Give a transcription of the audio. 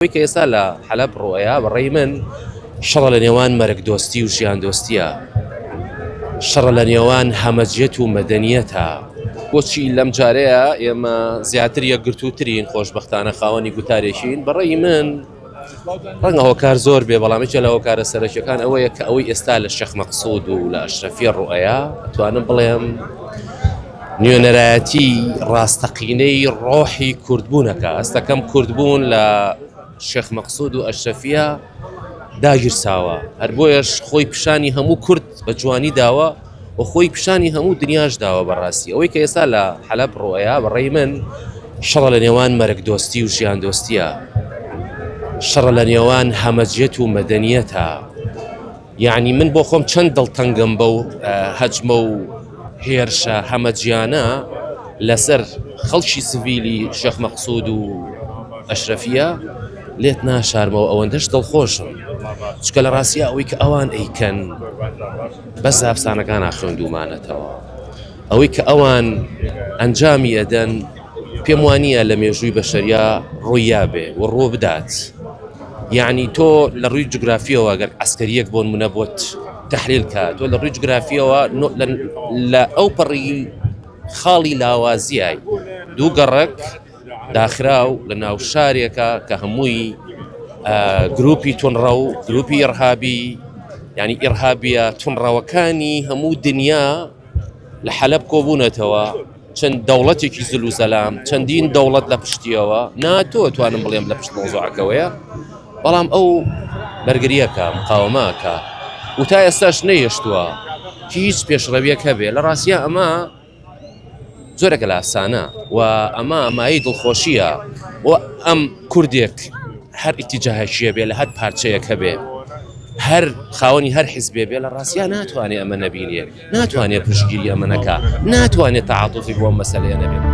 کە ئێستا لە حەلەب ڕۆیە بەڕێی من شەڕە لە نێوان مەرگ دۆستی و ژیان دۆستیە، شەڕە لە نێوان هەمەجیەت و مەدەنیەتە. بۆچی لەم جارەیە ئێمە زیاتر یەکگرتووترین خۆشبەختانە خاوەنی گوتارێکین. بەڕێی من ڕەنگە هۆکار زۆر بێ، بەڵام یەکێک لە هۆکارە سەرەکیەکان ئەوەیە کە ئەوەی ئێستا لە شێخ مەقسوود و لە ئەشرەفی ڕۆیە ئەتوانم بڵێم نوێنەرایەتی ڕاستەقینەی ڕۆحی کوردبوونەکە. ئەستەکەم کوردبوون لە شێخ مەقسوود و ئەشرەفیە داگیرساوە، هەر بۆیەش خۆی پیشانی هەموو کورد بە جوانی داوە و خۆی پیشانی هەموو دنیاش داوە. بەڕاستی ئەوەی کە ئێستا لە حەلەب ڕۆیە بەڕێی من شەڕە لە نێوان مەرگ دۆستی و ژیان دۆستیە، شەڕە لە نێوان هەمەجیەت و مەدەنیەتە. یعنی من بۆ خۆم چەند دڵتەنگم بەو هەجمە و هێرشە هەمەجیانە لەسەر خەڵکی سڤیلی شێخ مەقسوود و ئەشرەفیە لێت ناشارمەوە، ئەوەندەش دڵخۆشم، چکە لە ڕاستیە ئەوەی کە ئەوان ئەیکەن بەس ئەفسانەکان خوێندومانەتەوە. ئەوەی کە ئەوان ئەنجامی ئەدەن پێم وانییە لە مێژووی بەشەریا ڕوویا بێ و ڕۆ بدات. یعنی تۆ لە ڕووی جوگرافیەوە گەر عەسکەریەک بۆ نمونە بۆت تەحلیل کات، تۆ لە ڕووی جوگرافیەوە لە ئەو پەڕی خاڵی لاوازیای دوو گەڕک داخراو لە ناو شارێکە کە هەمووی گروپی تونڕە و گروپی ئیرهابی، یعنی ئیرهابیە تونڕەوەکانی هەموو دنیا لە حەلەب کۆبوونەتەوە. چەند دەوڵەتێکی زل و زەلام، چەندین دەوڵەت لە پشتیەوە، ناتۆ توانم بڵێم لە پشت مۆزوعەکەوەیە، بەڵام ئەو بەرگریەکە مقاومەکە و تا ئێستاش نەیەشتووە هیچ پێشڕەویەک هەبێ. لە ڕاستیە ئەمە زۆرێکە لە ئەفسانە و ئەمە ئەمایی دڵخۆشیە و ئەم کوردێک هەر ئیتیجاهێکیە بێ لە هەر پارچەیەک هەبێ، هەر خاوەنی هەر حیزبێ بێ، لە ڕاستیە ناتوانێت ئەمە نەبینێ، ناتوانێت پشتگیری ئەمە نەکا، ناتوانێت تەعاتوفی بۆ ئەم مەسەلەیە نەبێت.